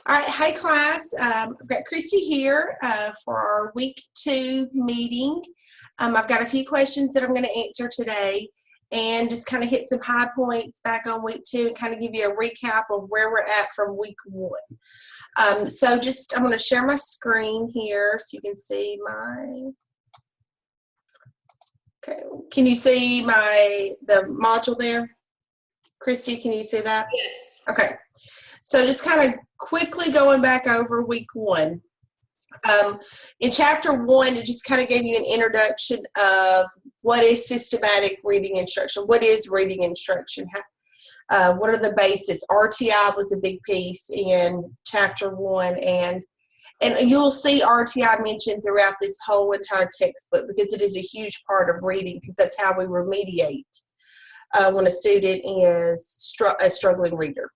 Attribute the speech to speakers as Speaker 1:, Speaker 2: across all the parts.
Speaker 1: All right, hi class. I've got Christy here for our week 2 meeting. I've got a few questions that I'm going to answer today and just kind of hit some high points back on week 2 and kind of give you a recap of where we're at from week 1. I'm going to share my screen here so you can see okay, can you see the module there? Christy, can you see that?
Speaker 2: Yes.
Speaker 1: Okay. So just kind of quickly going back over week 1. In chapter 1, it just kind of gave you an introduction of what is systematic reading instruction, what is reading instruction, what are the bases. RTI was a big piece in chapter 1, and you'll see RTI mentioned throughout this whole entire textbook because it is a huge part of reading, because that's how we remediate when a student is a struggling reader.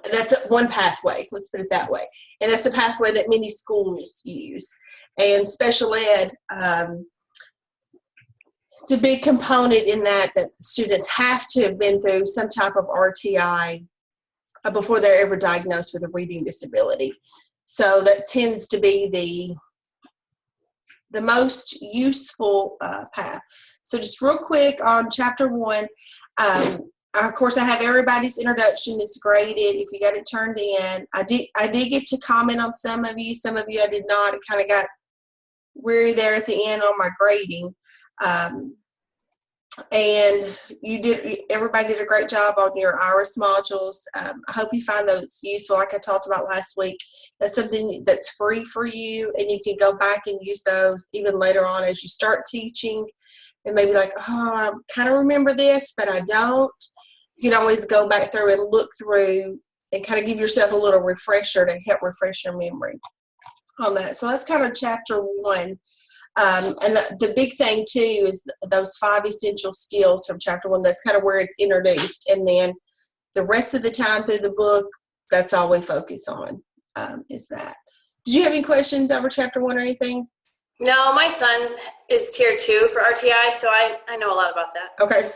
Speaker 1: That's one pathway, let's put it that way. And that's a pathway that many schools use. And special ed, it's a big component in that students have to have been through some type of RTI before they're ever diagnosed with a reading disability. So that tends to be the most useful path. So just real quick on chapter 1, of course, I have everybody's introduction. It's graded. If you got it turned in, I did get to comment on some of you. Some of you I did not. It kind of got weary there at the end on my grading. And everybody did a great job on your IRIS modules. I hope you find those useful. Like I talked about last week, that's something that's free for you, and you can go back and use those even later on as you start teaching. And maybe like, oh, I kind of remember this, but I don't. You can always go back through and look through and kind of give yourself a little refresher to help refresh your memory on that. So that's kind of chapter 1. And the big thing too is those 5 essential skills from chapter 1. That's kind of where it's introduced. And then the rest of the time through the book, that's all we focus on, is that. Did you have any questions over chapter 1 or anything?
Speaker 2: No, my son is tier 2 for RTI, so I know a lot about that.
Speaker 1: Okay.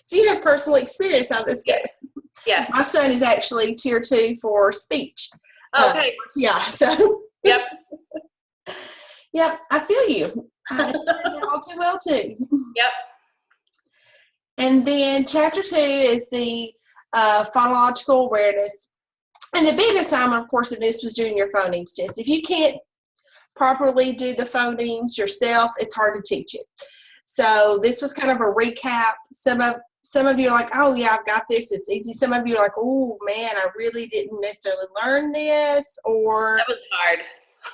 Speaker 1: So you have personal experience how this goes.
Speaker 2: Yes.
Speaker 1: My son is actually tier 2 for speech.
Speaker 2: Okay.
Speaker 1: Yeah. So.
Speaker 2: Yep.
Speaker 1: Yep. I feel you. I know that all too well too.
Speaker 2: Yep.
Speaker 1: And then chapter 2 is the phonological awareness. And the big assignment, of course, in this was doing your phonemes test. If you can't properly do the phonemes yourself, it's hard to teach it. So this was kind of a recap. Some of you are like, oh yeah, I've got this, it's easy. Some of you are like, oh man, I really didn't necessarily learn this, or
Speaker 2: that was hard.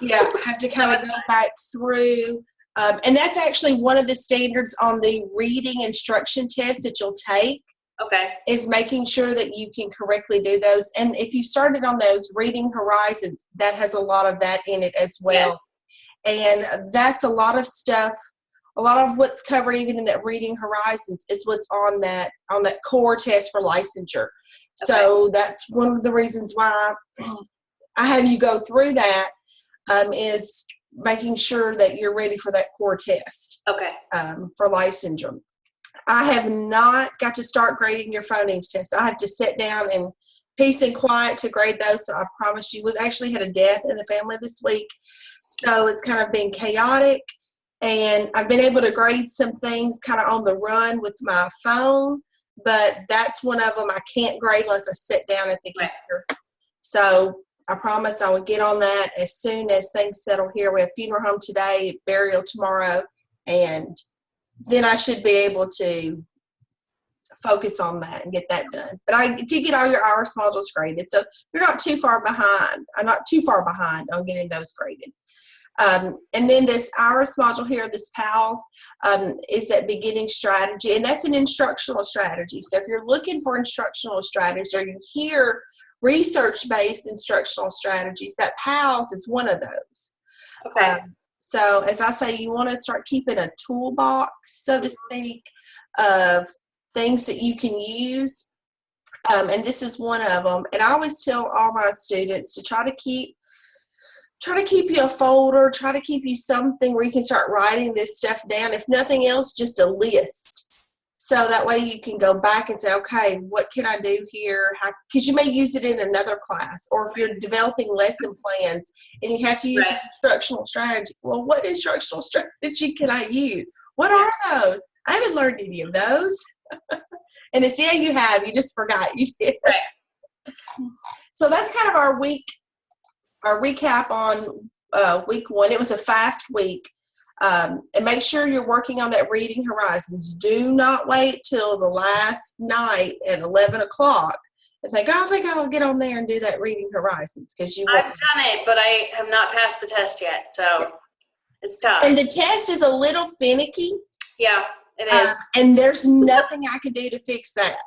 Speaker 1: Yeah, I have to kind of go back through. And that's actually one of the standards on the reading instruction test that you'll take.
Speaker 2: Okay. Is
Speaker 1: making sure that you can correctly do those. And if you started on those reading horizons, that has a lot of that in it as well. Yeah. And that's a lot of stuff. A lot of what's covered even in that reading horizons is what's on that core test for licensure. Okay. So that's one of the reasons why I have you go through that, is making sure that you're ready for that core test.
Speaker 2: Okay.
Speaker 1: For licensure. I have not got to start grading your phonemes test. I have to sit down in peace and quiet to grade those. So I promise you, we've actually had a death in the family this week. So it's kind of been chaotic. And I've been able to grade some things kind of on the run with my phone. But that's one of them I can't grade unless I sit down at the computer. So I promise I will get on that as soon as things settle here. We have funeral home today, burial tomorrow, and then I should be able to focus on that and get that done. But I did get all your IRIS modules graded, so you're not too far behind. I'm not too far behind on getting those graded. And then this IRIS module here, this PALS, is that beginning strategy, and that's an instructional strategy. So if you're looking for instructional strategies, or you hear research-based instructional strategies, that PALS is one of those.
Speaker 2: Okay.
Speaker 1: So as I say, you want to start keeping a toolbox, so to speak, of things that you can use. And this is one of them. And I always tell all my students to try to keep you a folder, try to keep you something where you can start writing this stuff down. If nothing else, just a list. So that way you can go back and say, okay, what can I do here? Because you may use it in another class, or if you're developing lesson plans and you have to use instructional strategy. Well, what instructional strategy can I use? What are those? I haven't learned any of those. And it's, yeah, you have. You just forgot you did.
Speaker 2: Right.
Speaker 1: So that's kind of our recap on week 1. It was a fast week. And make sure you're working on that reading horizons. Do not wait till the last night at 11 o'clock and think, oh, I think I'll get on there and do that reading horizons, because you won't.
Speaker 2: I've done it, but I have not passed the test yet, so it's tough.
Speaker 1: And the test is a little finicky.
Speaker 2: Yeah, it is.
Speaker 1: And there's nothing I can do to fix that.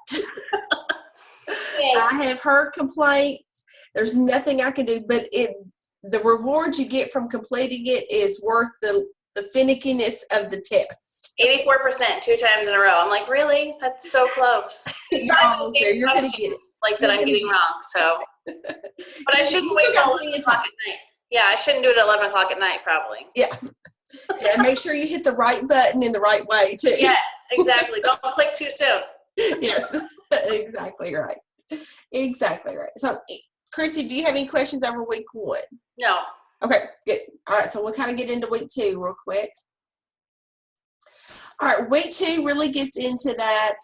Speaker 2: Yes.
Speaker 1: I have heard complaints. There's nothing I can do, but the reward you get from completing it is worth the finickiness of the test.
Speaker 2: 84% 2 times in a row. I'm like, really? That's so close.
Speaker 1: You're almost there. You're going to get it.
Speaker 2: Like that I'm getting wrong, so. But I shouldn't wait till 11 o'clock at night. Yeah, I shouldn't do it at 11 o'clock at night, probably.
Speaker 1: Yeah. Yeah, make sure you hit the right button in the right way, too.
Speaker 2: Yes, exactly. Don't click too soon.
Speaker 1: Yes, exactly right. Exactly right. So, Chrissy, do you have any questions over week 1?
Speaker 2: No.
Speaker 1: Okay, good. All right, so we'll kind of get into week 2 real quick. All right, week 2 really gets into that.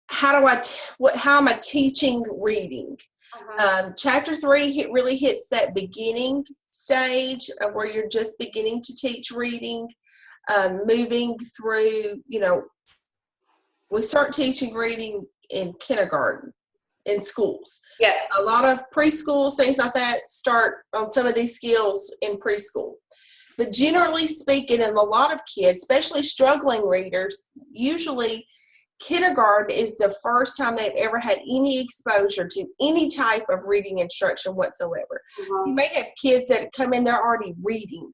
Speaker 1: How am I teaching reading? Chapter 3 really hits that beginning stage of where you're just beginning to teach reading, moving through, we start teaching reading in kindergarten, in schools.
Speaker 2: Yes.
Speaker 1: A lot of preschools, things like that, start on some of these skills in preschool. But generally speaking, and a lot of kids, especially struggling readers, usually kindergarten is the first time they've ever had any exposure to any type of reading instruction whatsoever. You may have kids that come in, they're already reading.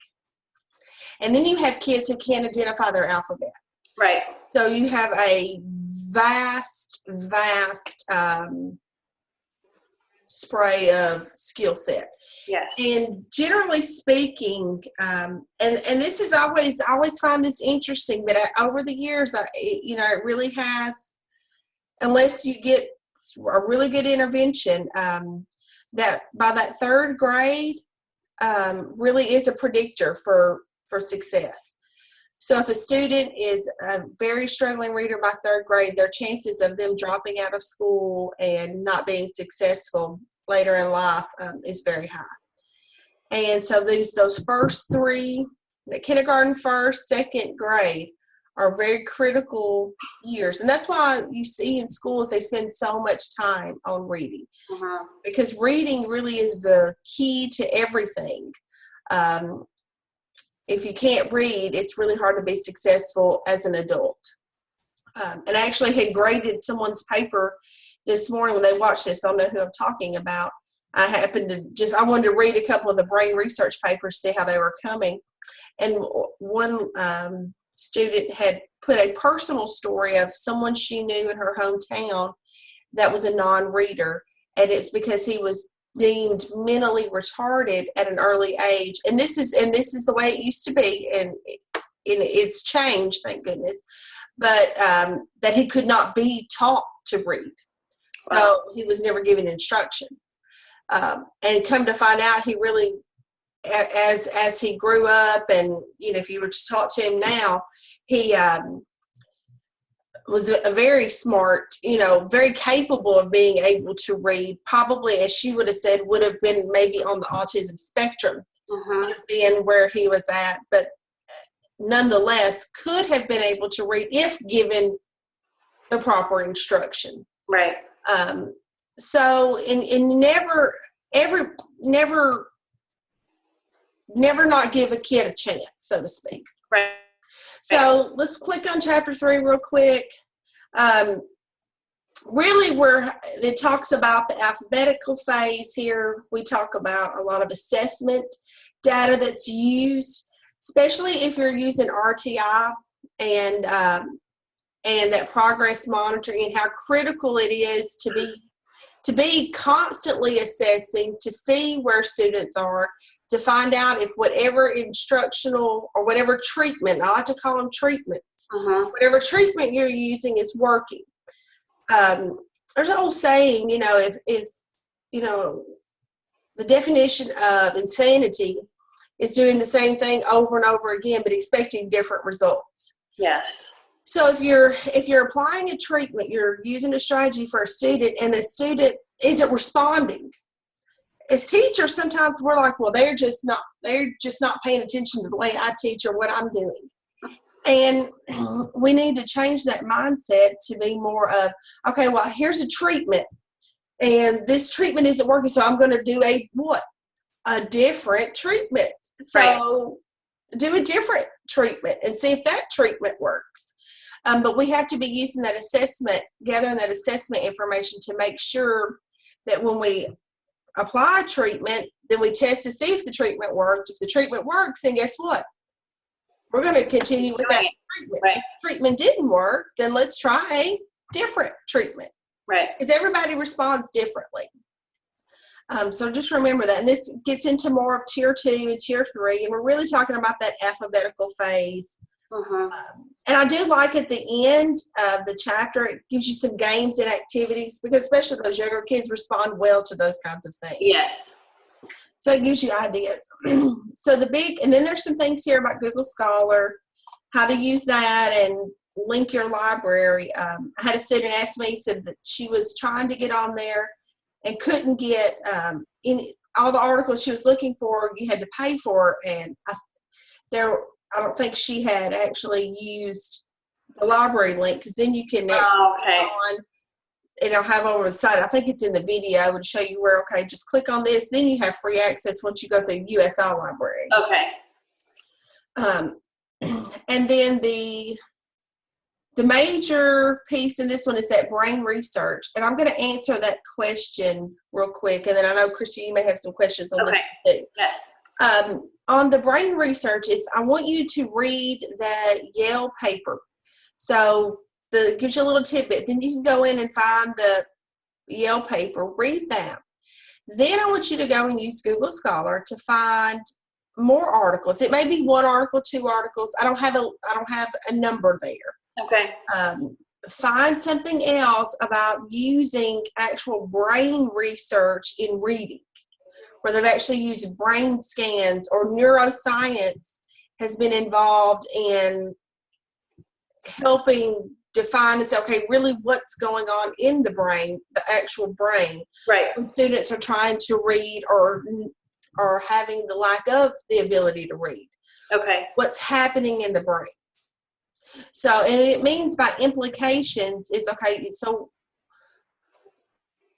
Speaker 1: And then you have kids who can't identify their alphabet.
Speaker 2: Right.
Speaker 1: So you have a vast spray of skill set.
Speaker 2: Yes.
Speaker 1: And generally speaking, and this is I always find this interesting, but over the years, it really has, unless you get a really good intervention, that by that 3rd grade really is a predictor for success. So if a student is a very struggling reader by 3rd grade, their chances of them dropping out of school and not being successful later in life is very high. And so those first 3, the kindergarten, 1st, 2nd grade, are very critical years. And that's why you see in schools they spend so much time on reading. Because reading really is the key to everything. If you can't read, it's really hard to be successful as an adult. And I actually had graded someone's paper this morning when they watched this. I don't know who I'm talking about. I wanted to read a couple of the brain research papers, see how they were coming. And one student had put a personal story of someone she knew in her hometown that was a non-reader. And it's because he was deemed mentally retarded at an early age. And this is the way it used to be. And it's changed, thank goodness. But that he could not be taught to read. So he was never given instruction. And come to find out, he really, as he grew up, and if you were to talk to him now, he was a very smart, very capable of being able to read. Probably, as she would have said, would have been maybe on the autism spectrum, would have been where he was at, but nonetheless could have been able to read if given the proper instruction.
Speaker 2: Right.
Speaker 1: So, and never not give a kid a chance, so to speak.
Speaker 2: Right.
Speaker 1: So let's click on chapter 3 real quick. Really, it talks about the alphabetical phase here. We talk about a lot of assessment data that's used, especially if you're using RTI and that progress monitoring, and how critical it is to be constantly assessing to see where students are, to find out if whatever instructional or whatever treatment, I like to call them treatments, whatever treatment you're using is working. There's an old saying, if the definition of insanity is doing the same thing over and over again, but expecting different results.
Speaker 2: Yes.
Speaker 1: So if you're applying a treatment, you're using a strategy for a student, and the student isn't responding. As teachers, sometimes we're like, well, they're just not paying attention to the way I teach or what I'm doing. And we need to change that mindset to be more of, okay, well, here's a treatment, and this treatment isn't working, so I'm going to do a different treatment. So do a different treatment and see if that treatment works. But we have to be using that assessment, gathering that assessment information to make sure that when we apply treatment, then we test to see if the treatment worked. If the treatment works, then guess what? We're going to continue with that treatment.
Speaker 2: Right.
Speaker 1: If the treatment didn't work, then let's try a different treatment.
Speaker 2: Right.
Speaker 1: Because everybody responds differently. So just remember that. And this gets into more of tier 2 and tier 3. And we're really talking about that alphabetical phase. And I do like at the end of the chapter, it gives you some games and activities, because especially those younger kids respond well to those kinds of things.
Speaker 2: Yes.
Speaker 1: So it gives you ideas. And then there's some things here about Google Scholar, how to use that and link your library. I had a student ask me, said that she was trying to get on there and couldn't get in all the articles she was looking for. You had to pay for, and I don't think she had actually used the library link, because then you can actually click on, and I'll have over the side. I think it's in the video and show you where, okay, just click on this. Then you have free access once you go through USI library.
Speaker 2: Okay.
Speaker 1: And then the major piece in this one is that brain research. And I'm going to answer that question real quick. And then I know, Christy, you may have some questions on this too.
Speaker 2: Yes.
Speaker 1: On the brain research, I want you to read that Yale paper. So it gives you a little tidbit. Then you can go in and find the Yale paper, read that. Then I want you to go and use Google Scholar to find more articles. It may be 1 article, 2 articles. I don't have a number there.
Speaker 2: Okay.
Speaker 1: Find something else about using actual brain research in reading, where they've actually used brain scans, or neuroscience has been involved in helping define and say, okay, really what's going on in the brain, the actual brain.
Speaker 2: Right.
Speaker 1: When students are trying to read or having the lack of the ability to read.
Speaker 2: Okay.
Speaker 1: What's happening in the brain. So, and it means by implications is, okay, so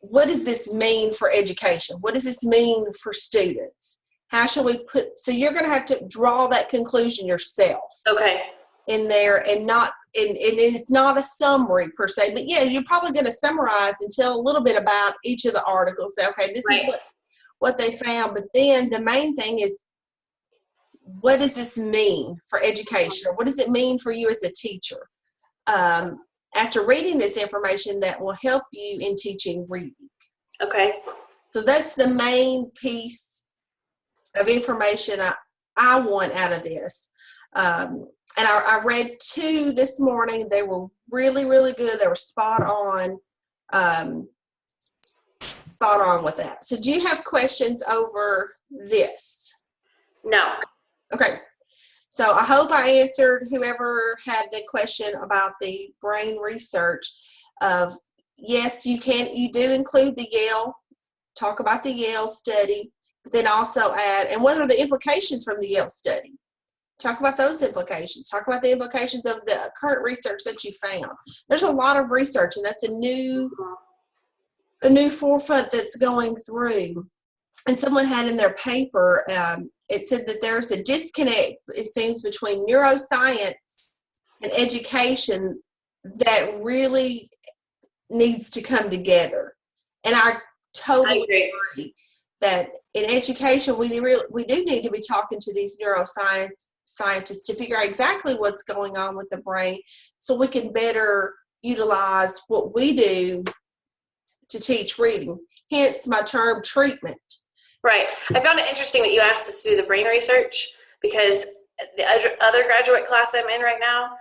Speaker 1: what does this mean for education? What does this mean for students? How shall we so you're going to have to draw that conclusion yourself.
Speaker 2: Okay.
Speaker 1: In there, and it's not a summary per se, but yeah, you're probably going to summarize and tell a little bit about each of the articles. Say, okay, this is what they found. But then the main thing is, what does this mean for education? Or what does it mean for you as a teacher? After reading this information, that will help you in teaching reading.
Speaker 2: Okay.
Speaker 1: So that's the main piece of information I want out of this. And I read 2 this morning. They were really, really good. They were spot on with that. So do you have questions over this?
Speaker 2: No.
Speaker 1: Okay. So I hope I answered whoever had the question about the brain research. Yes, you do include the Yale, talk about the Yale study, but then also add, and what are the implications from the Yale study? Talk about those implications. Talk about the implications of the current research that you found. There's a lot of research, and that's a new forefront that's going through. And someone had in their paper, it said that there's a disconnect, it seems, between neuroscience and education that really needs to come together. And I totally agree that in education, we do need to be talking to these scientists to figure out exactly what's going on with the brain, so we can better utilize what we do to teach reading. Hence my term treatment.
Speaker 2: Right. I found it interesting that you asked us to do the brain research because the other graduate class I'm in right now,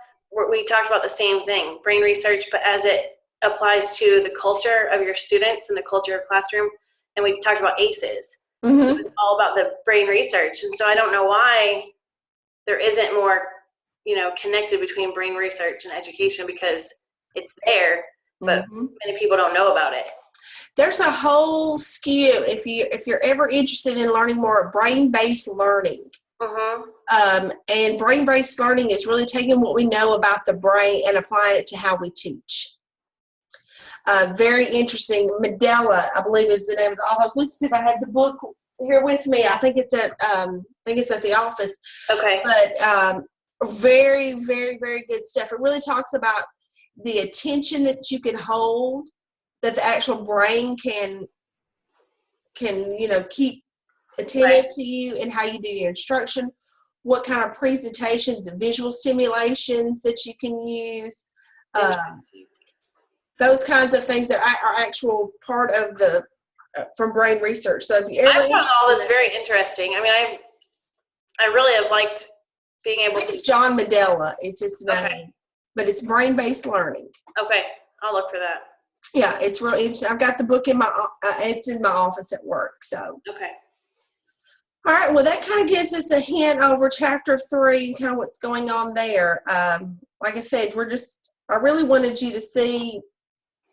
Speaker 2: we talked about the same thing, brain research, but as it applies to the culture of your students and the culture of classroom. And we talked about ACEs.
Speaker 1: Mm-hmm.
Speaker 2: So it's all about the brain research. And so I don't know why there isn't more, connected between brain research and education, because it's there, but many people don't know about it.
Speaker 1: There's a whole skew if you're ever interested in learning more brain-based learning. And brain-based learning is really taking what we know about the brain and applying it to how we teach. Very interesting. Mandela, I believe, is the name of the author. Let's see if I had the book here with me. I think it's at the office.
Speaker 2: Okay.
Speaker 1: But very, very, very good stuff. It really talks about the attention that you can hold, that the actual brain can keep attentive to you, and how you do your instruction, what kind of presentations and visual stimulations that you can use, those kinds of things that are actual part of the from brain research. So if you ever,
Speaker 2: I found all this very interesting. I mean, I really have liked being able.
Speaker 1: I think it's John Mandela is his name, but it's brain-based learning.
Speaker 2: Okay, I'll look for that.
Speaker 1: Yeah, it's real interesting. I've got the book in it's in my office at work. So
Speaker 2: okay.
Speaker 1: All right. Well, that kind of gives us a hint over chapter 3, kind of what's going on there. Like I said, I really wanted you to see,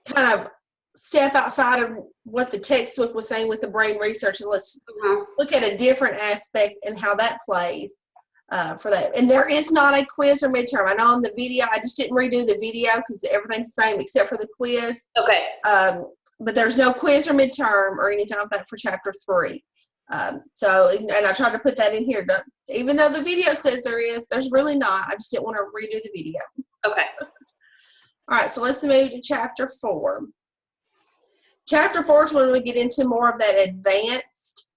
Speaker 1: kind of step outside of what the textbook was saying with the brain research, and let's look at a different aspect and how that plays for that. And there is not a quiz or midterm. I know on the video, I just didn't redo the video because everything's the same except for the quiz.
Speaker 2: Okay.
Speaker 1: But there's no quiz or midterm or anything like that for chapter 3. And I tried to put that in here. Even though the video says there's really not. I just didn't want to redo the video.
Speaker 2: Okay.
Speaker 1: All right, so let's move to chapter 4. Chapter 4 is when we get into more of that advanced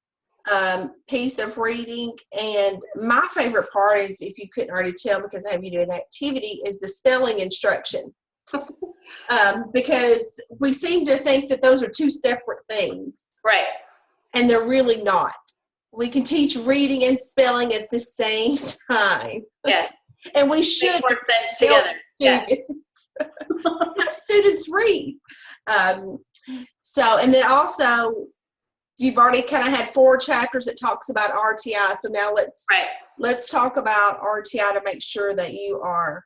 Speaker 1: piece of reading. And my favorite part is, if you couldn't already tell because I have you do an activity, is the spelling instruction. Because we seem to think that those are two separate things.
Speaker 2: Right.
Speaker 1: And they're really not. We can teach reading and spelling at the same time.
Speaker 2: Yes.
Speaker 1: And we should.
Speaker 2: Make more sense together. Yes.
Speaker 1: Help students read. And then also, you've already kind of had 4 chapters that talks about RTI. So now let's talk about RTI to make sure that you are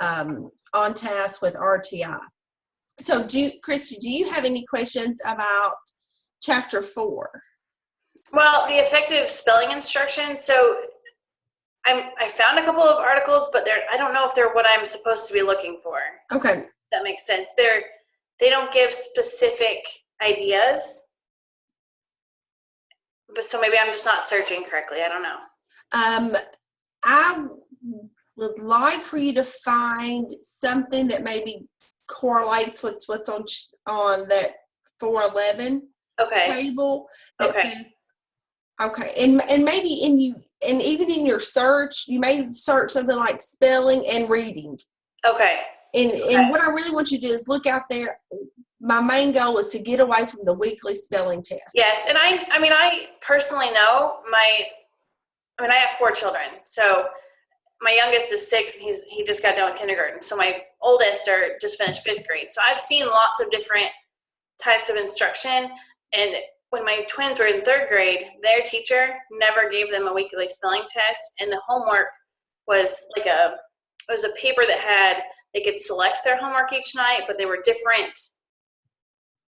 Speaker 1: on task with RTI. So, Christy, do you have any questions about chapter 4?
Speaker 2: Well, the effective spelling instruction. So I found a couple of articles, but I don't know if they're what I'm supposed to be looking for.
Speaker 1: Okay.
Speaker 2: That makes sense. They don't give specific ideas. But so maybe I'm just not searching correctly. I don't know.
Speaker 1: I would like for you to find something that maybe correlates with what's on that 411 table that says, okay, and maybe and even in your search, you may search something like spelling and reading. Okay. And what I really want you to do is look out there. My main goal is to get away from the weekly spelling test. Yes, and I personally know I have 4 children. So my youngest is 6, and he just got done with kindergarten. So my oldest just finished 5th grade. So I've seen lots of different types of instruction. And when my twins were in 3rd grade, their teacher never gave them a weekly spelling test, and the homework was it was a paper that they could select their homework each night, but they were different.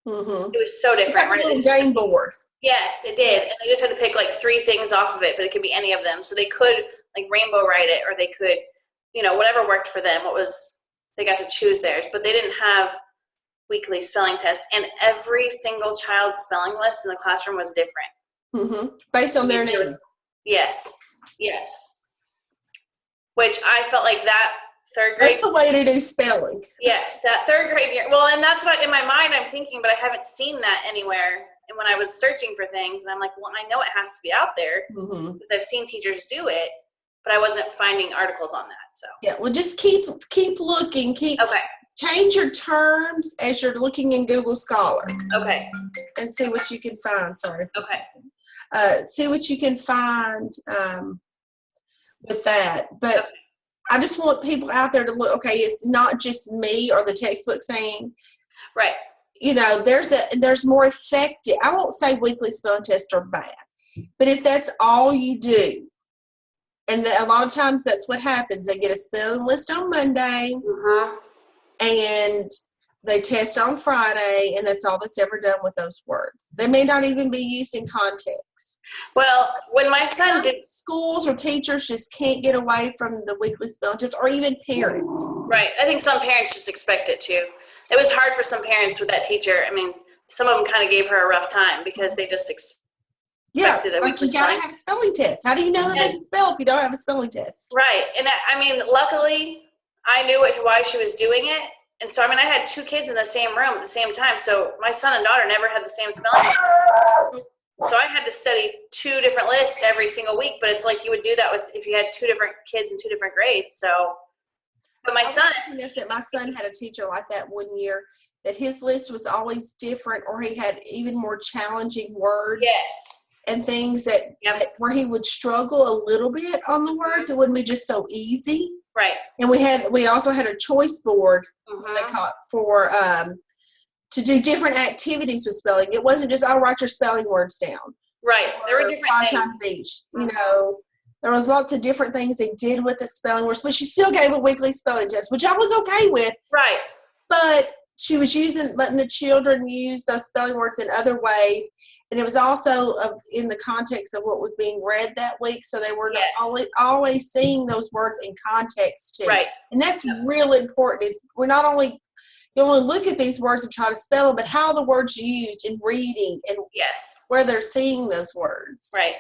Speaker 1: Mm-hmm. It was so different. It's like a little game board. Yes, it did. Yes. And they just had to pick 3 things off of it, but it could be any of them. So they could rainbow write it, or they could, whatever worked for them. They got to choose theirs, but they didn't have weekly spelling tests, and every single child's spelling list in the classroom was different. Mm-hmm. Based on their needs. Yes. Which I felt like that 3rd grade. That's the way to do spelling. Yes, that 3rd grade year. Well, and that's what in my mind I'm thinking, but I haven't seen that anywhere. And when I was searching for things, and I'm like, well, I know it has to be out there because I've seen teachers do it, but I wasn't finding articles on that. So yeah, well, just keep looking. Change your terms as you're looking in Google Scholar. Okay. And see what you can find. Sorry. Okay. see what you can find with that. But I just want people out there to look, okay, it's not just me or the textbook saying,
Speaker 2: right.
Speaker 1: There's more effective. I won't say weekly spelling tests are bad, but if that's all you do, and a lot of times that's what happens, they get a spelling list on Monday, and they test on Friday, and that's all that's ever done with those words. They may not even be used in context.
Speaker 2: Well, when my son did,
Speaker 1: schools or teachers just can't get away from the weekly spelling test, or even parents.
Speaker 2: Right. I think some parents just expect it too. It was hard for some parents with that teacher. I mean, some of them kind of gave her a rough time because they just expected it.
Speaker 1: Like you gotta have a spelling test. How do you know that they can spell if you don't have a spelling test?
Speaker 2: Right. And I mean, luckily, I knew why she was doing it. And so, I mean, I had 2 kids in the same room at the same time. So my son and daughter never had the same spelling. So I had to study 2 different lists every single week. But it's like you would do that if you had 2 different kids in 2 different grades. So, but my son.
Speaker 1: My son had a teacher like that one year, that his list was always different, or he had even more challenging words.
Speaker 2: Yes.
Speaker 1: And things that where he would struggle a little bit on the words. It wouldn't be just so easy.
Speaker 2: Right.
Speaker 1: And we also had a choice board, they call it, for to do different activities with spelling. It wasn't just, write your spelling words down.
Speaker 2: Right. There were different
Speaker 1: 5
Speaker 2: things.
Speaker 1: times each. There was lots of different things they did with the spelling words, but she still gave a weekly spelling test, which I was okay with.
Speaker 2: Right.
Speaker 1: But she was letting the children use those spelling words in other ways. And it was also in the context of what was being read that week. So they were not always seeing those words in context too.
Speaker 2: Right.
Speaker 1: And that's real important. We're not only, you only look at these words and try to spell them, but how the words used in reading and where they're seeing those words.
Speaker 2: Right.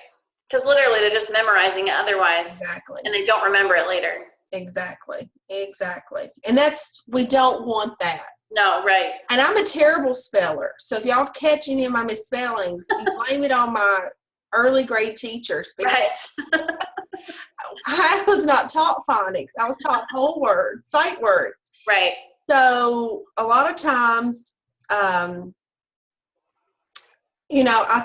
Speaker 2: Because literally they're just memorizing it otherwise.
Speaker 1: Exactly.
Speaker 2: And they don't remember it later.
Speaker 1: Exactly. And we don't want that.
Speaker 2: No, right.
Speaker 1: And I'm a terrible speller. So if y'all catch any of my misspellings, you blame it on my early grade teachers.
Speaker 2: Right.
Speaker 1: I was not taught phonics. I was taught whole words, sight words.
Speaker 2: Right.
Speaker 1: So a lot of times, I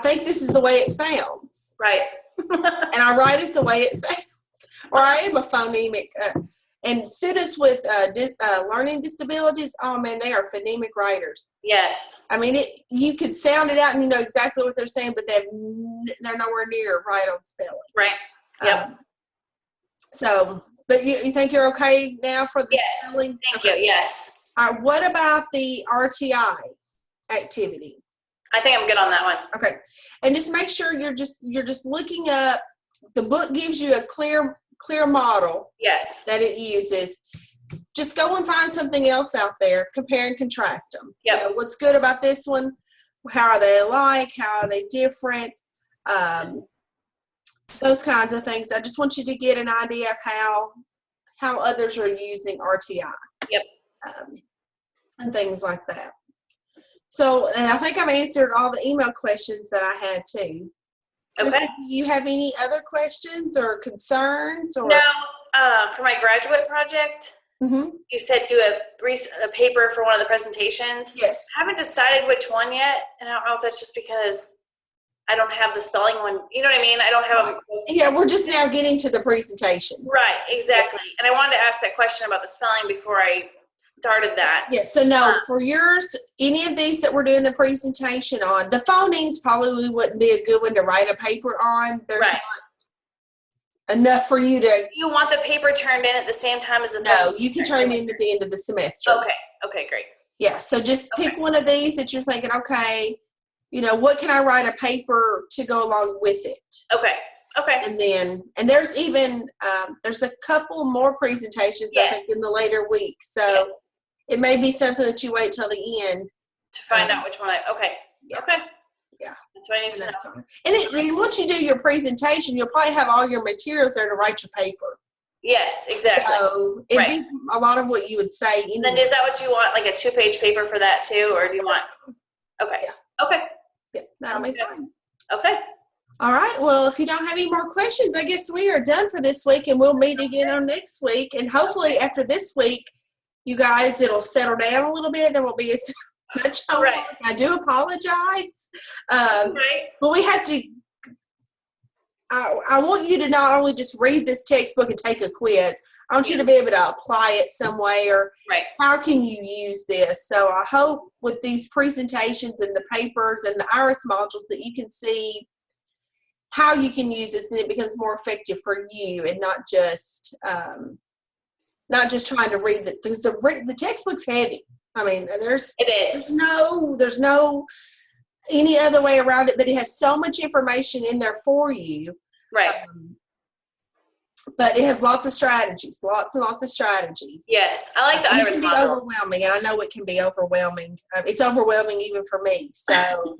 Speaker 1: think this is the way it sounds.
Speaker 2: Right.
Speaker 1: And I write it the way it sounds. Or I am a phonemic. And students with learning disabilities, oh man, they are phonemic writers.
Speaker 2: Yes.
Speaker 1: I mean, you could sound it out and you know exactly what they're saying, but they're nowhere near right on spelling.
Speaker 2: Right. Yep.
Speaker 1: But you think you're okay now for the spelling?
Speaker 2: Thank you. Yes.
Speaker 1: All right. What about the RTI activity?
Speaker 2: I think I'm good on that one.
Speaker 1: Okay. And just make sure you're just looking up. The book gives you a clear model that it uses. Just go and find something else out there, compare and contrast them. What's good about this one? How are they alike? How are they different? Those kinds of things. I just want you to get an idea of how others are using RTI.
Speaker 2: Yep.
Speaker 1: And things like that. So, and I think I've answered all the email questions that I had too.
Speaker 2: Okay.
Speaker 1: Do you have any other questions or concerns? Or?
Speaker 2: No, for my graduate project, you said do a paper for one of the presentations.
Speaker 1: Yes.
Speaker 2: I haven't decided which one yet, and I don't know if that's just because I don't have the spelling one. You know what I mean? I don't have
Speaker 1: Yeah, we're just now getting to the presentation.
Speaker 2: Right, exactly. Yeah. And I wanted to ask that question about the spelling before I started that.
Speaker 1: Yes, so no, for yours, any of these that we're doing the presentation on, the phonemes probably wouldn't be a good one to write a paper on. There's not enough for you to.
Speaker 2: You want the paper turned in at the same time as the
Speaker 1: No, you can turn it in at the end of the semester.
Speaker 2: Okay, great.
Speaker 1: Yeah, so just pick one of these that you're thinking, okay, what can I write a paper to go along with it? Okay. And there's even, there's a couple more presentations, I think, in the later weeks. So it may be something that you wait till the end.
Speaker 2: To find out which one Okay.
Speaker 1: Yeah.
Speaker 2: That's what I need to know.
Speaker 1: And once you do your presentation, you'll probably have all your materials there to write your paper.
Speaker 2: Yes, exactly.
Speaker 1: So it'd be a lot of what you would say.
Speaker 2: And then is that what you want, like a 2-page paper for that too? Or do you want? Okay. Yeah. Okay.
Speaker 1: Yeah, that'll be fine.
Speaker 2: Okay.
Speaker 1: All right. Well, if you don't have any more questions, I guess we are done for this week, and we'll meet again on next week. And hopefully after this week, you guys, it'll settle down a little bit. There won't be as much homework. I do apologize. But we have to I want you to not only just read this textbook and take a quiz. I want you to be able to apply it somewhere.
Speaker 2: Right.
Speaker 1: How can you use this? So I hope with these presentations and the papers and the IRIS modules that you can see how you can use this and it becomes more effective for you, and not just trying to read it, because the textbook's heavy. I mean, there's no any other way around it, but it has so much information in there for you.
Speaker 2: Right.
Speaker 1: But it has lots of strategies, lots and lots of strategies.
Speaker 2: Yes, I like the
Speaker 1: It
Speaker 2: IRIS
Speaker 1: can be
Speaker 2: model.
Speaker 1: overwhelming, and I know it can be overwhelming. It's overwhelming even for me. So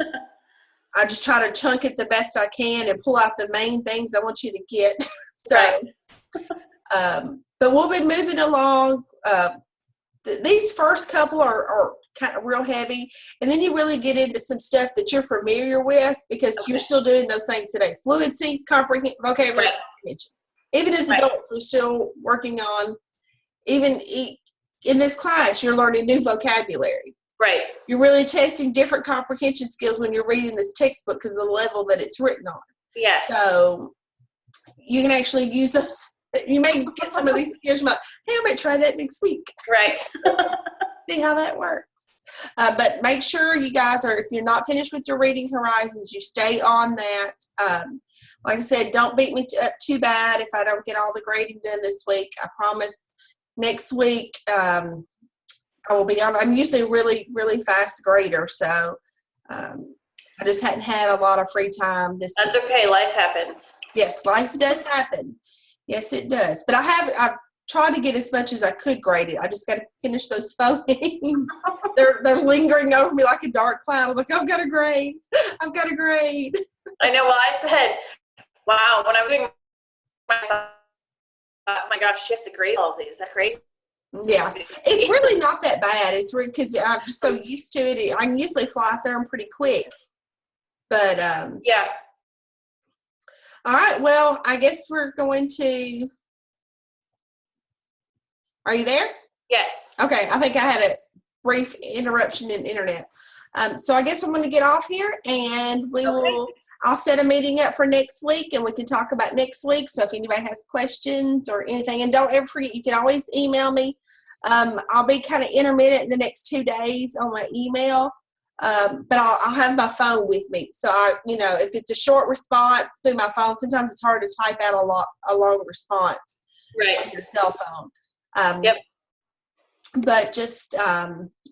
Speaker 1: I just try to chunk it the best I can and pull out the main things I want you to get. So,
Speaker 2: Right.
Speaker 1: But we'll be moving along. These first couple are kind of real heavy, and then you really get into some stuff that you're familiar with, because you're still doing those things today. Fluency, comprehension, vocabulary, comprehension. Even as adults, we're still working on, even in this class, you're learning new vocabulary.
Speaker 2: Right.
Speaker 1: You're really testing different comprehension skills when you're reading this textbook because of the level that it's written on.
Speaker 2: Yes.
Speaker 1: So you can actually use those. You may get some of these skills. Hey, I might try that next week.
Speaker 2: Right.
Speaker 1: See how that works. But make sure you guys if you're not finished with your reading horizons, you stay on that. Like I said, don't beat me up too bad if I don't get all the grading done this week. I promise next week I will be on. I'm usually a really, really fast grader, so I just hadn't had a lot of free time this week.
Speaker 2: That's okay. Life happens.
Speaker 1: Yes, life does happen. Yes, it does. But I've tried to get as much as I could graded. I just got to finish those phonemes. They're lingering over me like a dark cloud. I'm like, I've got to grade. I've got to grade.
Speaker 2: I know. Well, I said, wow, when I'm doing my gosh, she has to grade all of these. That's crazy.
Speaker 1: Yeah, it's really not that bad. It's really because I'm just so used to it. I can usually fly through them pretty quick. But
Speaker 2: yeah.
Speaker 1: All right. Well, I guess we're going to. Are you there?
Speaker 2: Yes.
Speaker 1: Okay. I think I had a brief interruption in internet. So I guess I'm going to get off here, and I'll set a meeting up for next week, and we can talk about next week. So if anybody has questions or anything, and don't ever forget, you can always email me. I'll be kind of intermittent in the next 2 days on my email, but I'll have my phone with me. So if it's a short response through my phone, sometimes it's hard to type out a long response on your cell phone.
Speaker 2: Yep.
Speaker 1: But just like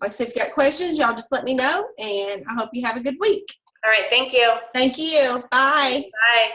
Speaker 1: I said, if you got questions, y'all just let me know, and I hope you have a good week.
Speaker 2: All right. Thank you.
Speaker 1: Thank you. Bye.
Speaker 2: Bye.